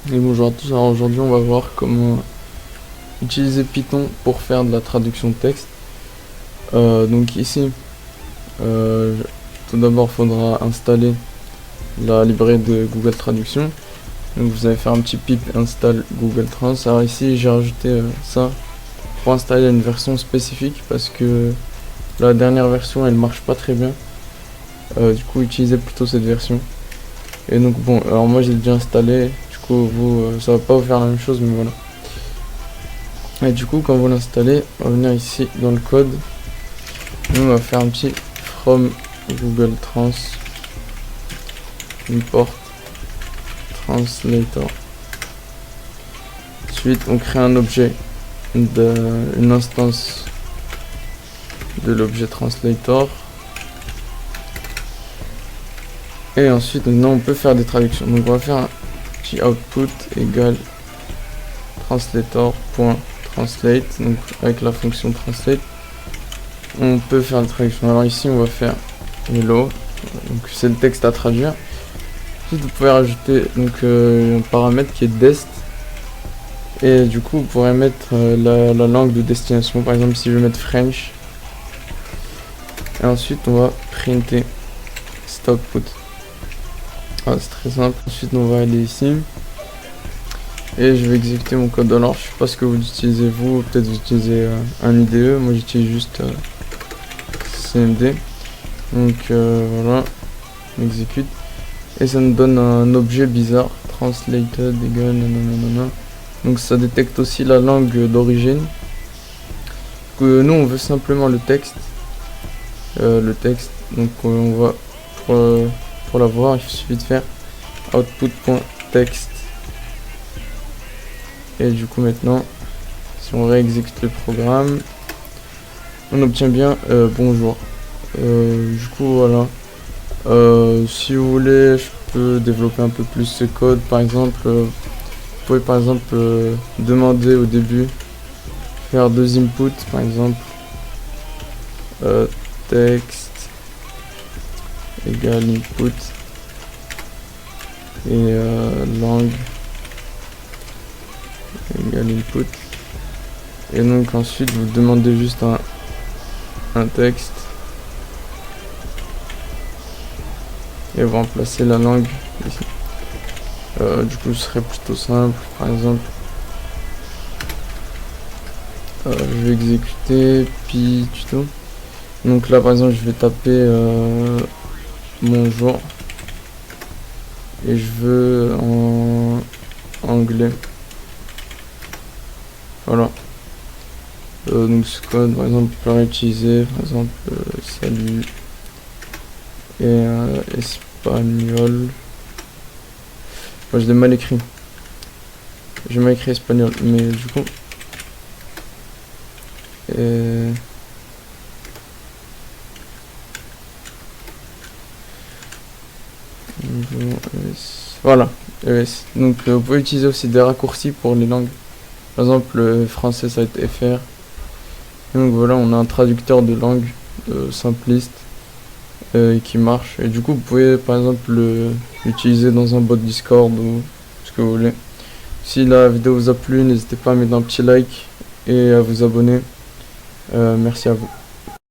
Et bonjour à tous, alors aujourd'hui on va voir comment utiliser Python pour faire de la traduction de texte. Donc ici, euh, tout d'abord il faudra installer la librairie de Google Traduction. Donc vous allez faire un petit pip install Google Trans. Alors ici j'ai rajouté ça pour installer une version spécifique parce que la dernière version elle marche pas très bien. Du coup utilisez plutôt cette version. Et donc bon, alors moi j'ai déjà installé, du coup vous, ça va pas vous faire la même chose, mais voilà. Et du coup quand vous l'installez, on va venir ici dans le code. Nous on va faire un petit from Google Trans import translator. Ensuite on crée un objet, une instance de l'objet translator. Et ensuite maintenant on peut faire des traductions. Donc on va faire un petit output égale translator.translate, donc avec la fonction translate on peut faire la traduction. Alors ici on va faire hello, donc c'est le texte à traduire. Ensuite vous pouvez rajouter donc un paramètre qui est dest, et du coup vous pourrez mettre la langue de destination. Par exemple si je veux mettre French, et ensuite on va printer cet output. Ah, c'est très simple. Ensuite on va aller ici et je vais exécuter mon code. Alors je sais pas ce que vous utilisez vous, peut-être vous utilisez un IDE, moi j'utilise juste CMD. Donc voilà, on exécute et ça nous donne un objet bizarre, translated égale nanana. Donc ça détecte aussi la langue d'origine. Nous on veut simplement le texte, donc on va pour l'avoir il suffit de faire output.text. Et du coup maintenant si on réexécute le programme on obtient bien bonjour. Du coup voilà, si vous voulez je peux développer un peu plus ce code. Par exemple vous pouvez par exemple demander au début, faire deux inputs, par exemple texte égale input et langue égale input, et donc ensuite vous demandez juste un texte et vous remplacez la langue ici. Du coup ce serait plutôt simple. Par exemple je vais exécuter puis tuto. Donc là par exemple je vais taper bonjour et je veux en anglais. Voilà. Donc ce code par exemple je peux réutiliser par exemple salut et espagnol. Moi je l'ai mal écrit. J'ai mal écrit espagnol, mais du coup voilà, ES. Donc vous pouvez utiliser aussi des raccourcis pour les langues. Par exemple le français ça va être FR. Et donc voilà, on a un traducteur de langue simpliste qui marche. Et du coup vous pouvez par exemple l'utiliser dans un bot Discord ou ce que vous voulez. Si la vidéo vous a plu, n'hésitez pas à mettre un petit like et à vous abonner. Merci à vous.